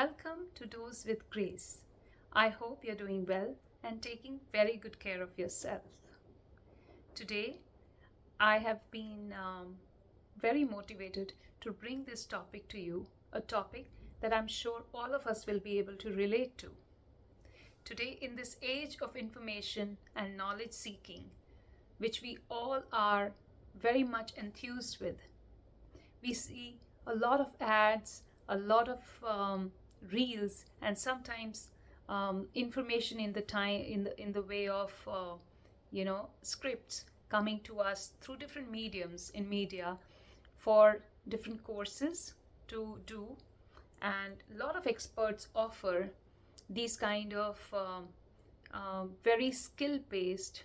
Welcome to Dose with Grace. I hope you're doing well and taking very good care of yourself. Today, I have been very motivated to bring this topic to you, a topic that I'm sure all of us will be able to relate to. Today, in this age of information and knowledge seeking, which we all are very much enthused with, we see a lot of ads, a lot of reels, and sometimes information in the way of scripts coming to us through different mediums in media for different courses to do, and a lot of experts offer these kind of very skill-based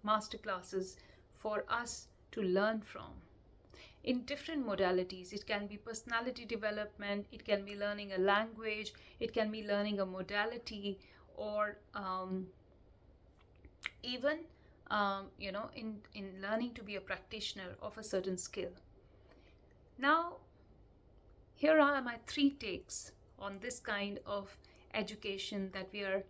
masterclasses for us to learn from in different modalities. It can be personality development, it can be learning a language, it can be learning a modality, or even in learning to be a practitioner of a certain skill. Now, here are my 3 takes on this kind of education that we are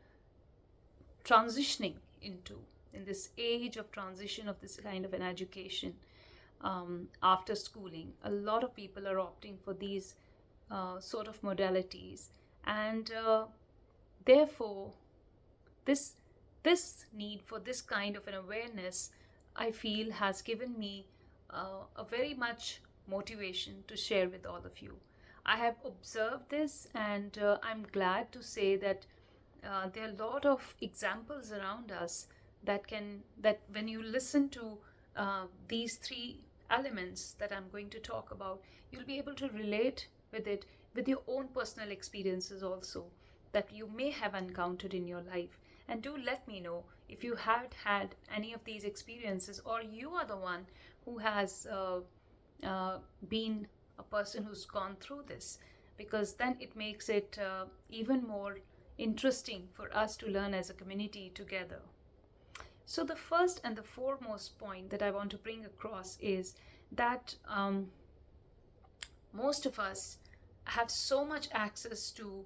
transitioning into in this age of transition of this kind of an education. After schooling, a lot of people are opting for these sort of modalities, and therefore this need for this kind of an awareness, I feel, has given me a very much motivation to share with all of you. I have observed this, and I'm glad to say that there are a lot of examples around us that when you listen to these 3 elements that I'm going to talk about, you'll be able to relate with it with your own personal experiences also that you may have encountered in your life. And do let me know if you have had any of these experiences, or you are the one who has been a person who's gone through this, because then it makes it even more interesting for us to learn as a community together. So the first and the foremost point that I want to bring across is that most of us have so much access to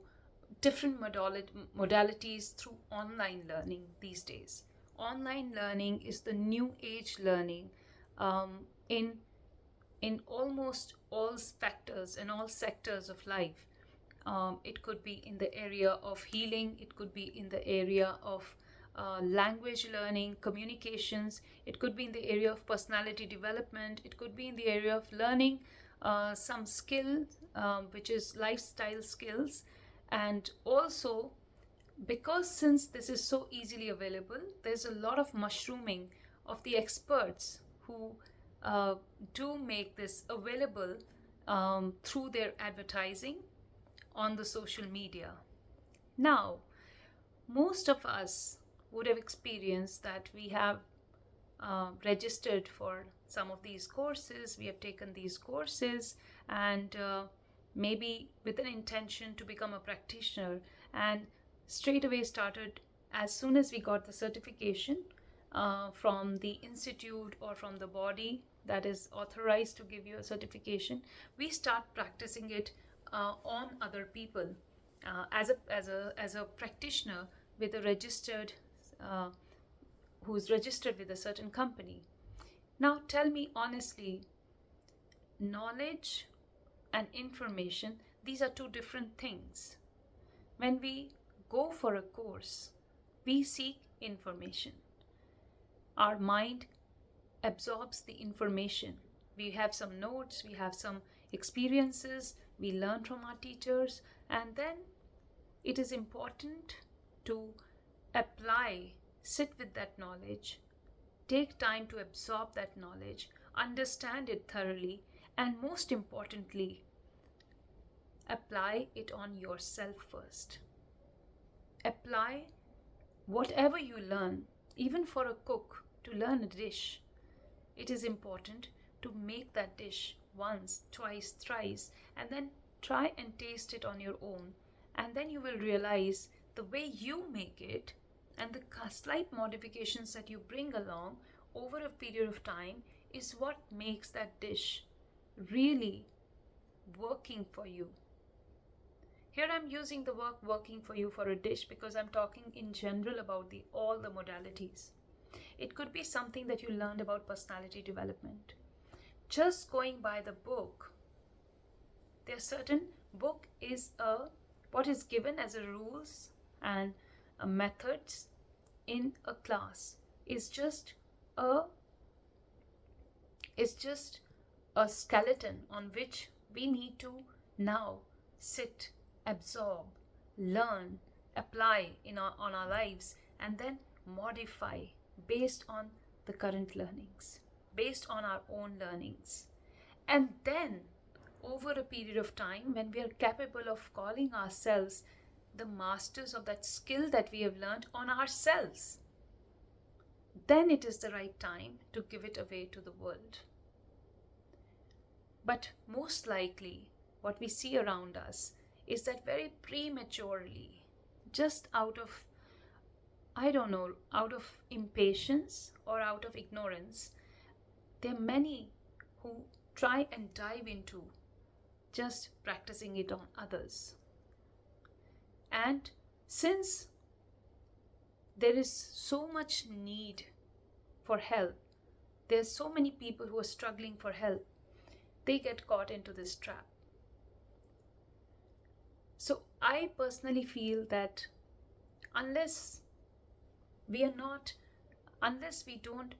different modalities through online learning these days. Online learning is the new age learning in almost all factors and all sectors of life. It could be in the area of healing, it could be in the area of language learning, communications, it could be in the area of personality development, it could be in the area of learning some skill, which is lifestyle skills. And also, because since this is so easily available, there's a lot of mushrooming of the experts who do make this available through their advertising on the social media. Now, most of us would have experienced that we have registered for some of these courses, we have taken these courses, and maybe with an intention to become a practitioner, and straight away started, as soon as we got the certification from the institute or from the body that is authorized to give you a certification, we start practicing it on other people as a practitioner with a registered who's registered with a certain company. Now tell me honestly, knowledge and information, these are 2 different things. When we go for a course, we seek information. Our mind absorbs the information. We have some notes, we have some experiences, we learn from our teachers, and then it is important to apply, sit with that knowledge, take time to absorb that knowledge, understand it thoroughly, and most importantly, apply it on yourself first. Apply whatever you learn. Even for a cook, to learn a dish, it is important to make that dish once, twice, thrice, and then try and taste it on your own. And then you will realize the way you make it and the slight modifications that you bring along over a period of time is what makes that dish really working for you. Here I'm using the word working for you for a dish because I'm talking in general about all the modalities. It could be something that you learned about personality development. Just going by the book, there's certain book is what is given as a rules and methods in a class is just a skeleton on which we need to now sit, absorb, learn, apply on our lives, and then modify based on the current learnings, based on our own learnings. And then over a period of time, when we are capable of calling ourselves the masters of that skill that we have learned on ourselves, then it is the right time to give it away to the world. But most likely, what we see around us is that very prematurely, just out of, out of impatience or out of ignorance, there are many who try and dive into just practicing it on others. And since there is so much need for help, there's so many people who are struggling for help, they get caught into this trap. So I personally feel that unless we don't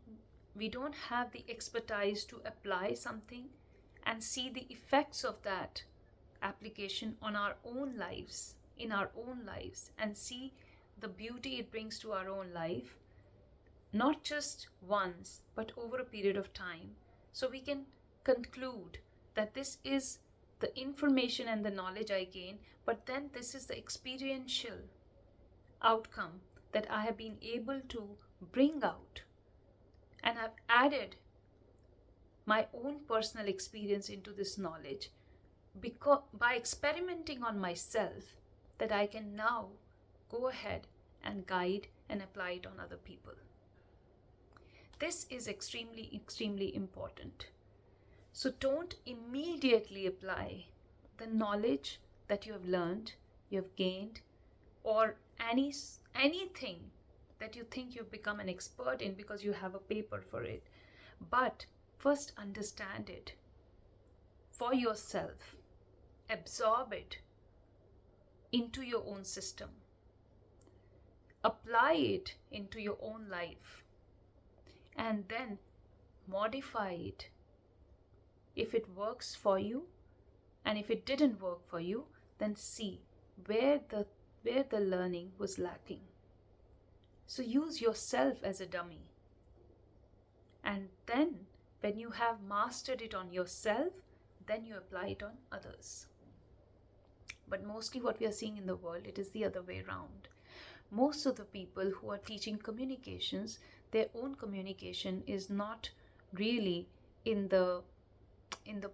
have the expertise to apply something and see the effects of that application on our own lives, in our own lives, and see the beauty it brings to our own life, not just once, but over a period of time, so we can conclude that this is the information and the knowledge I gain, but then this is the experiential outcome that I have been able to bring out, and I've added my own personal experience into this knowledge because by experimenting on myself, that I can now go ahead and guide and apply it on other people. This is extremely, extremely important. So don't immediately apply the knowledge that you have learned, you have gained, or anything that you think you've become an expert in because you have a paper for it. But first understand it for yourself, absorb it into your own system, apply it into your own life, and then modify it if it works for you. And if it didn't work for you, then see where the learning was lacking. So use yourself as a dummy. And then when you have mastered it on yourself, then you apply it on others. But mostly what we are seeing in the world, it is the other way around. Most of the people who are teaching communications, their own communication is not really in the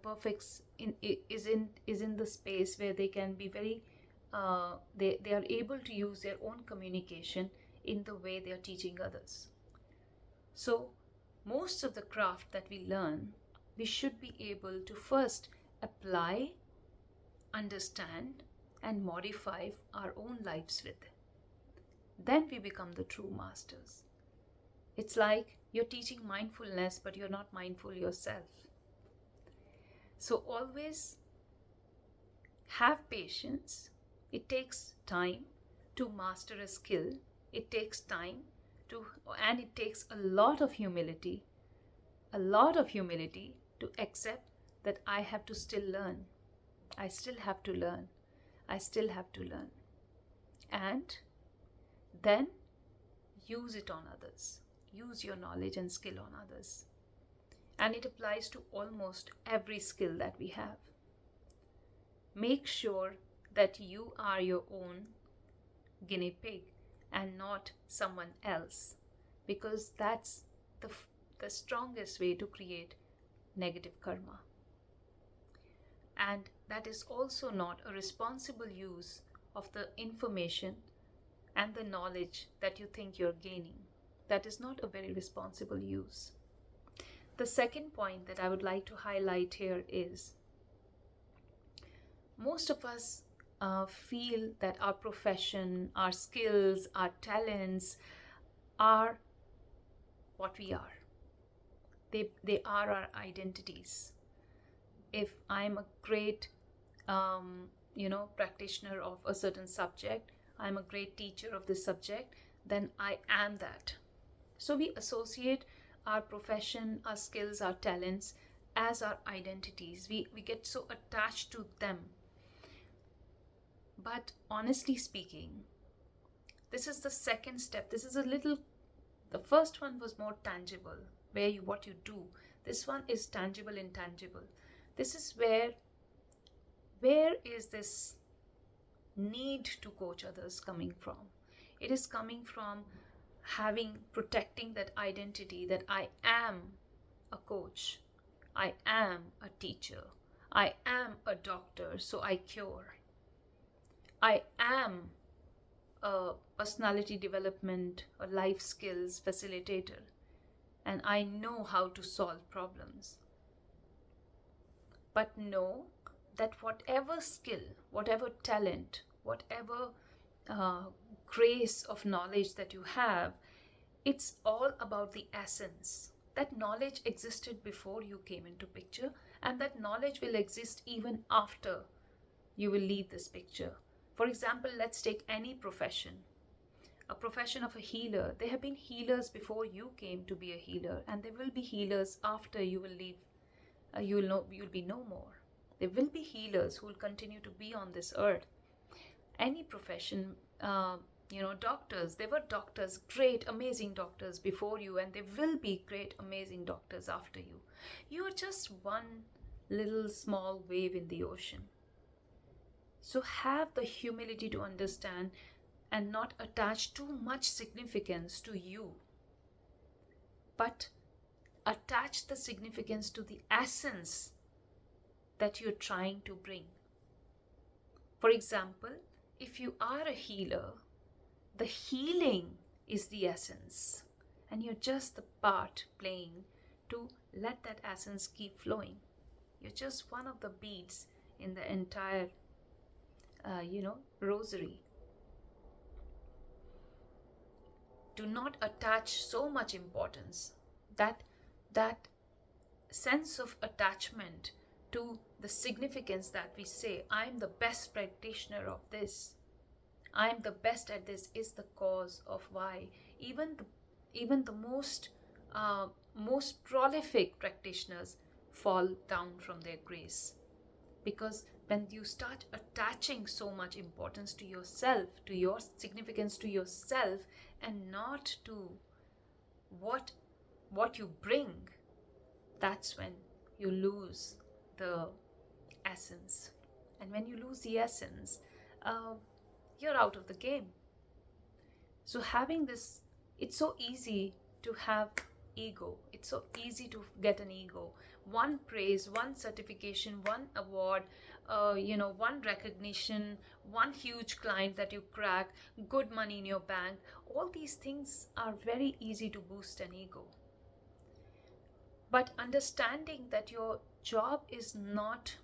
perfect, is in the space where they can be very they are able to use their own communication in the way they are teaching others. So most of the craft that we learn, we should be able to first apply, understand, and modify our own lives with. Then we become the true masters. It's like you're teaching mindfulness, but you're not mindful yourself. So always have patience. It takes time to master a skill. It takes time and it takes a lot of humility to accept that I have to still learn. I still have to learn. And then use it on others. Use your knowledge and skill on others. And it applies to almost every skill that we have. Make sure that you are your own guinea pig and not someone else, because that's the strongest way to create negative karma. And that is also not a responsible use of the information and the knowledge that you think you're gaining. That is not a very responsible use. The second point that I would like to highlight here is most of us feel that our profession, our skills, our talents are what we are. They are our identities. If I'm a great practitioner of a certain subject, I'm a great teacher of this subject, then I am that. So we associate our profession, our skills, our talents as our identities. We get so attached to them. But honestly speaking, this is the second step. This is the first one was more tangible, what you do. This one is tangible, intangible. This is where is this need to coach others coming from? It is coming from protecting that identity, that I am a coach, I am a teacher, I am a doctor, so I cure. I am a personality development or life skills facilitator, and I know how to solve problems. But know that whatever skill, whatever talent, whatever grace of knowledge that you have, it's all about the essence. That knowledge existed before you came into picture, and that knowledge will exist even after you will leave this picture. For example, let's take any profession. A profession of a healer. There have been healers before you came to be a healer, and there will be healers after you will leave. You'll be no more. There will be healers who will continue to be on this earth. Any profession, doctors. There were doctors, great, amazing doctors before you, and there will be great, amazing doctors after you. You are just one little small wave in the ocean. So have the humility to understand and not attach too much significance to you, but attach the significance to the essence that you're trying to bring. For example, if you are a healer, the healing is the essence, and you're just the part playing to let that essence keep flowing. You're just one of the beads in the entire rosary. Do not attach so much importance. That sense of attachment to the significance that we say, I'm the best practitioner of this, I'm the best at this, is the cause of why even the most prolific practitioners fall down from their grace. Because when you start attaching so much importance to yourself, to your significance to yourself, and not to what you bring, that's when you lose the essence. And when you lose the essence, you're out of the game. So having this, it's so easy to have ego. It's so easy to get an ego. One praise, one certification, one award, one recognition, one huge client that you crack, good money in your bank. All these things are very easy to boost an ego. But understanding that your job is not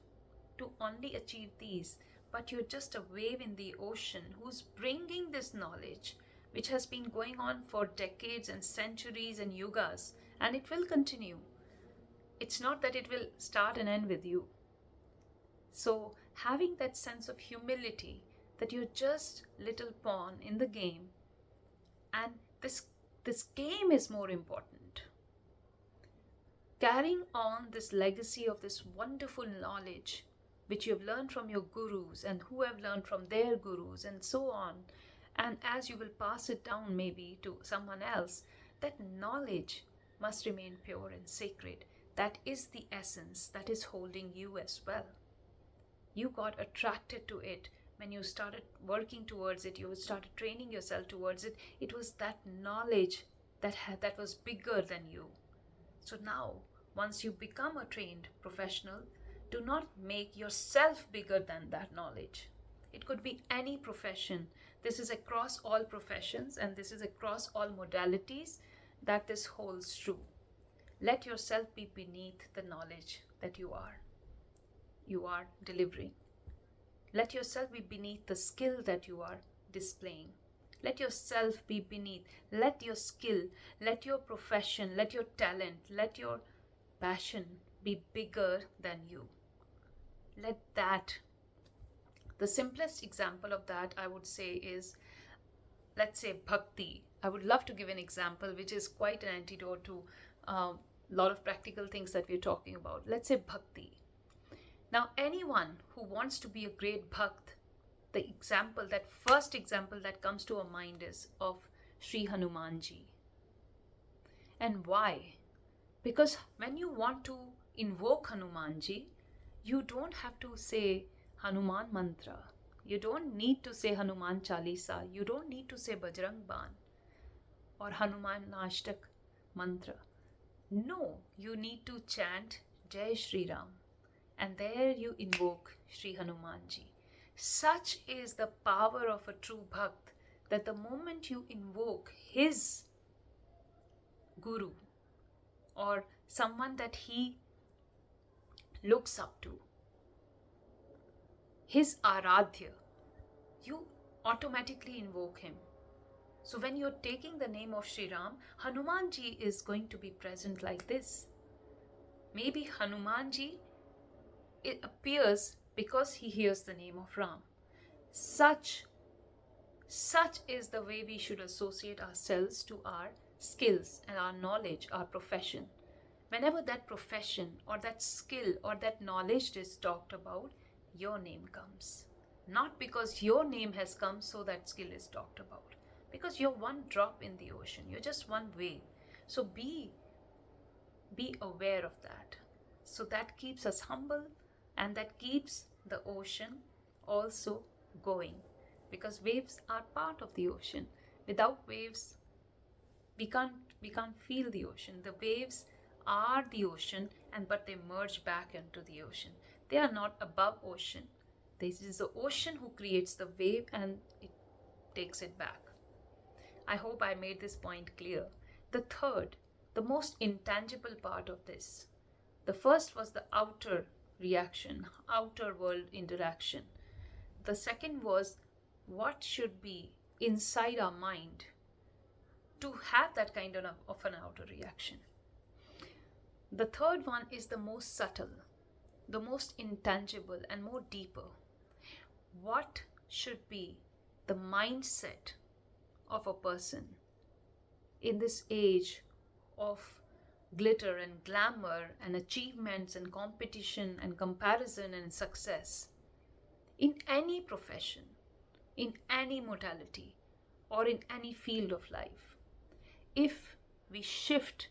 to only achieve these, but you're just a wave in the ocean who's bringing this knowledge, which has been going on for decades and centuries and yugas, and it will continue. It's not that it will start and end with you. So having that sense of humility, that you're just little pawn in the game, and this game is more important. Carrying on this legacy of this wonderful knowledge which you have learned from your gurus and who have learned from their gurus and so on, and as you will pass it down maybe to someone else, that knowledge must remain pure and sacred. That is the essence that is holding you as well. You got attracted to it when you started working towards it, you started training yourself towards it. It was that knowledge that was bigger than you. So now, once you become a trained professional, do not make yourself bigger than that knowledge. It could be any profession. This is across all professions, and this is across all modalities that this holds true. Let yourself be beneath the knowledge that you are delivering. Let yourself be beneath the skill that you are displaying. Let yourself be beneath. Let your skill, let your profession, let your talent, let your passion be bigger than you. Let that. The simplest example of that, I would say, is, let's say, bhakti. I would love to give an example which is quite an antidote to a lot of practical things that we're talking about. Let's say bhakti. Now, anyone who wants to be a great bhakt, the example, that first example that comes to our mind is of Sri Hanumanji. And why? Because when you want to invoke Hanumanji, you don't have to say Hanuman mantra. You don't need to say Hanuman Chalisa. You don't need to say Bajrang Ban or Hanuman Ashtak mantra. No, you need to chant Jai Shri Ram, and there you invoke Sri Hanumanji. Such is the power of a true bhakt that the moment you invoke his guru or someone that he looks up to, his Aradhya, you automatically invoke him. So when you're taking the name of Sri Ram, Hanumanji is going to be present like this. Maybe Hanumanji, it appears because he hears the name of Ram. Such is the way we should associate ourselves to our skills and our knowledge, our profession. Whenever that profession or that skill or that knowledge is talked about, your name comes. Not because your name has come so that skill is talked about. Because you're one drop in the ocean. You're just one wave. So be aware of that. So that keeps us humble, and that keeps the ocean also going. Because waves are part of the ocean. Without waves, we can't feel the ocean. The waves are the ocean, but they merge back into the ocean. They are not above ocean. This is the ocean who creates the wave and it takes it back. I hope I made this point clear. The third, the most intangible part of this. The first was the outer reaction, outer world interaction. The second was what should be inside our mind to have that kind of an outer reaction. The third one is the most subtle, the most intangible and more deeper. What should be the mindset of a person in this age of glitter and glamour and achievements and competition and comparison and success in any profession, in any modality, or in any field of life? If we shift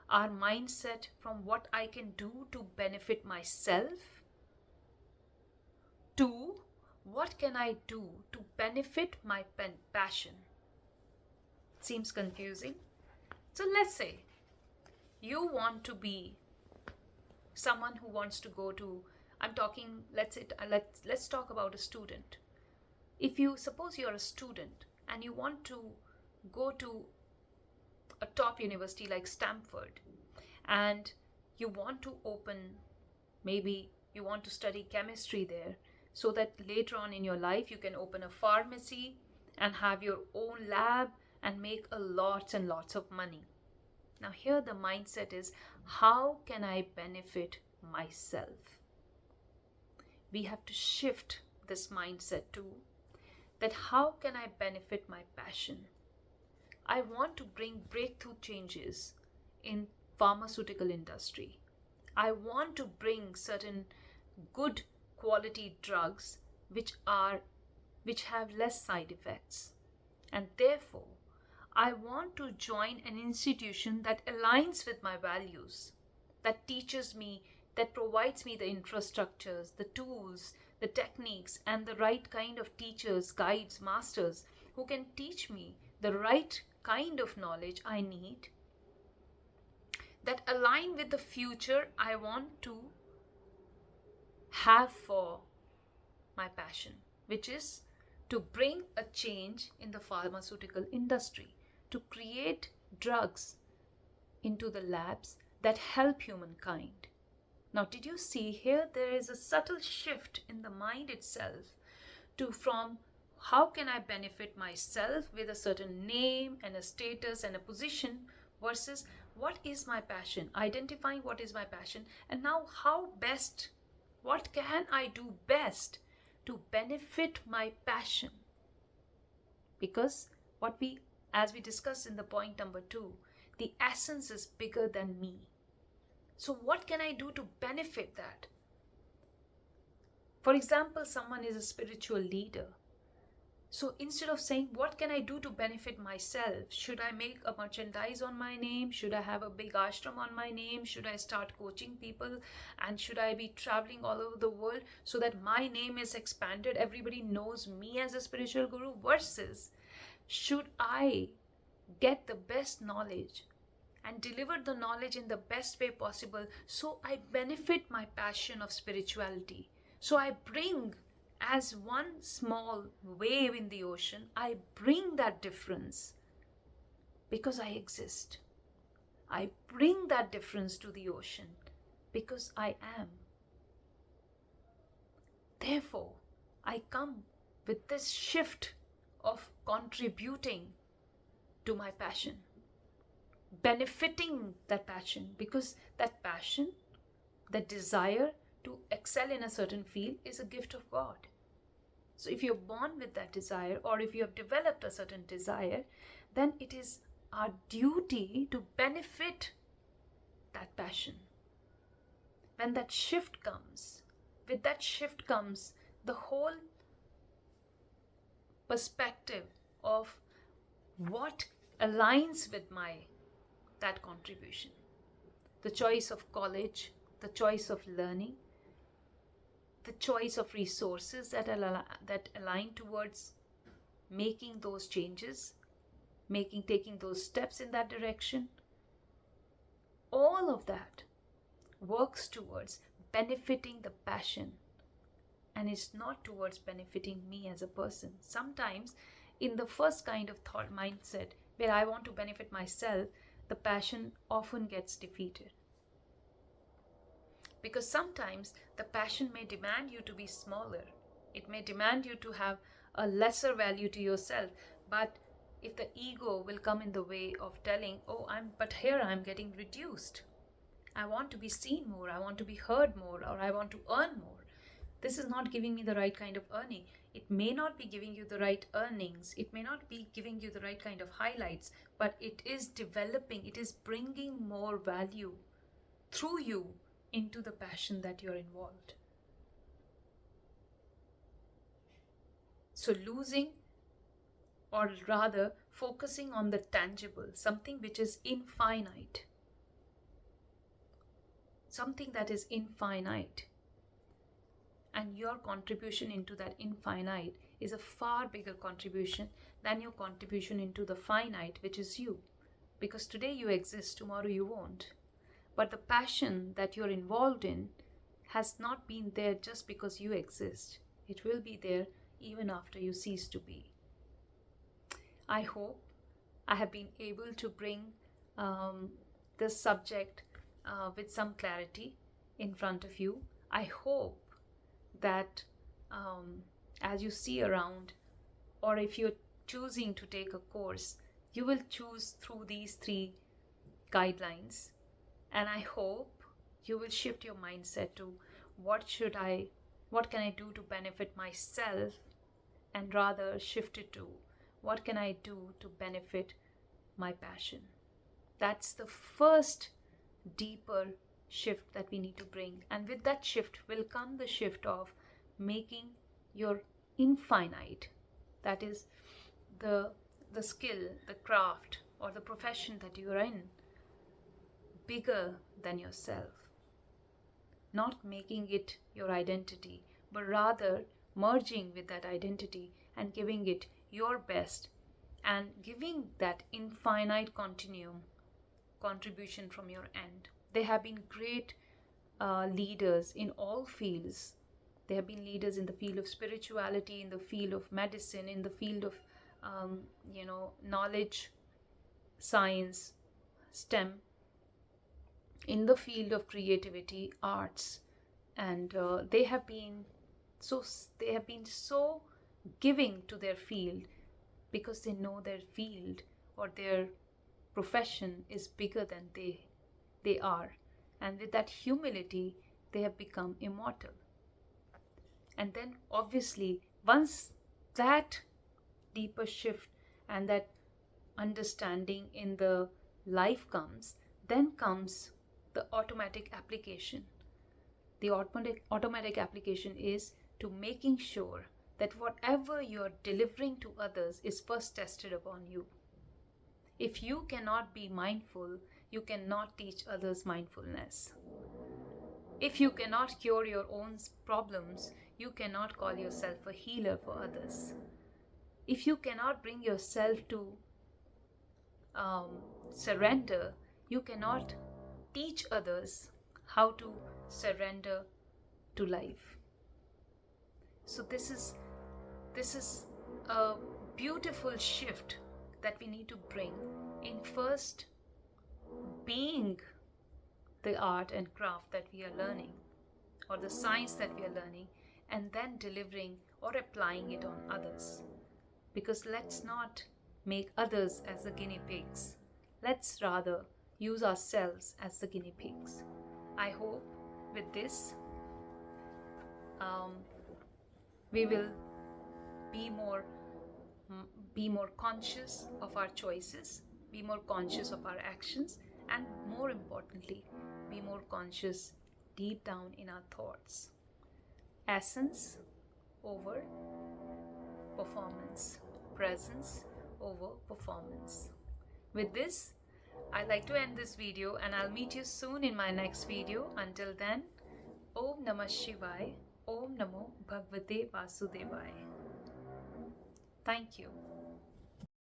our mindset from what I can do to benefit myself to what can I do to benefit my passion? Seems confusing. So let's say you want to be someone who wants to go to, let's talk about a student. If you suppose you're a student and you want to go to a top university like Stanford, and you want to open, maybe you want to study chemistry there, so that later on in your life you can open a pharmacy and have your own lab and make a lots and lots of money. Now here the mindset is, how can I benefit myself? We have to shift this mindset to that, how can I benefit my passion? I want to bring breakthrough changes in pharmaceutical industry. I want to bring certain good quality drugs which have less side effects. And therefore, I want to join an institution that aligns with my values, that teaches me, that provides me the infrastructures, the tools, the techniques, and the right kind of teachers, guides, masters who can teach me the right kind of knowledge I need, that align with the future I want to have for my passion, which is to bring a change in the pharmaceutical industry, to create drugs into the labs that help humankind. Now, did you see here there is a subtle shift in the mind itself to from how can I benefit myself with a certain name and a status and a position versus what is my passion, identifying what is my passion, and now what can I do best to benefit my passion? Because what we, as we discussed in the point number 2, the essence is bigger than me. So what can I do to benefit that? For example, someone is a spiritual leader. So instead of saying, what can I do to benefit myself? Should I make a merchandise on my name? Should I have a big ashram on my name? Should I start coaching people? And should I be traveling all over the world so that my name is expanded? Everybody knows me as a spiritual guru. Versus, should I get the best knowledge and deliver the knowledge in the best way possible so I benefit my passion of spirituality? So I bring, as one small wave in the ocean, I bring that difference because I exist. I bring that difference to the ocean because I am. Therefore, I come with this shift of contributing to my passion, benefiting that passion, because that passion, that desire to excel in a certain field is a gift of God. So if you're born with that desire, or if you have developed a certain desire, then it is our duty to benefit that passion. When that shift comes, with that shift comes the whole perspective of what aligns with that contribution. The choice of college, the choice of learning, the choice of resources that align towards making those changes, taking those steps in that direction. All of that works towards benefiting the passion, and it's not towards benefiting me as a person. Sometimes in the first kind of thought mindset where I want to benefit myself, the passion often gets defeated. Because sometimes the passion may demand you to be smaller. It may demand you to have a lesser value to yourself. But if the ego will come in the way of telling, but here I'm getting reduced. I want to be seen more. I want to be heard more, or I want to earn more. This is not giving me the right kind of earning. It may not be giving you the right earnings. It may not be giving you the right kind of highlights, but it is developing, it is bringing more value through you into the passion that you're involved. So losing, or rather focusing on the tangible, something which is infinite, something that is infinite, and your contribution into that infinite is a far bigger contribution than your contribution into the finite, which is you. Because today you exist, tomorrow you won't. But the passion that you're involved in has not been there just because you exist. It will be there even after you cease to be. I hope I have been able to bring this subject with some clarity in front of you. I hope that as you see around, or if you're choosing to take a course, you will choose through these 3 guidelines. And I hope you will shift your mindset to what can I do to benefit myself, and rather shift it to what can I do to benefit my passion. That's the first deeper shift that we need to bring. And with that shift will come the shift of making your infinite, that is the skill, the craft, or the profession that you are in, bigger than yourself. Not making it your identity, but rather merging with that identity and giving it your best, and giving that infinite continuum contribution from your end. There have been great leaders in all fields. There have been leaders in the field of spirituality, in the field of medicine, in the field of knowledge, science, STEM, in the field of creativity, arts, and they have been so giving to their field because they know their field or their profession is bigger than they are. And with that humility, they have become immortal. And then, obviously, once that deeper shift and that understanding in the life comes, then comes the automatic application. The automatic application is to making sure that whatever you're delivering to others is first tested upon you. If you cannot be mindful, you cannot teach others mindfulness. If you cannot cure your own problems, you cannot call yourself a healer for others. If you cannot bring yourself to surrender, you cannot teach others how to surrender to life. So this is a beautiful shift that we need to bring in first being the art and craft that we are learning, or the science that we are learning, and then delivering or applying it on others. Because let's not make others as the guinea pigs. Let's rather use ourselves as the guinea pigs. I hope with this we will be more conscious of our choices, be more conscious of our actions, and more importantly, be more conscious deep down in our thoughts. Essence over performance, presence over performance. With this, I'd like to end this video, and I'll meet you soon in my next video. Until then, Om Namah Shivaya, Om Namo Bhagavate Vasudevaya. Thank you.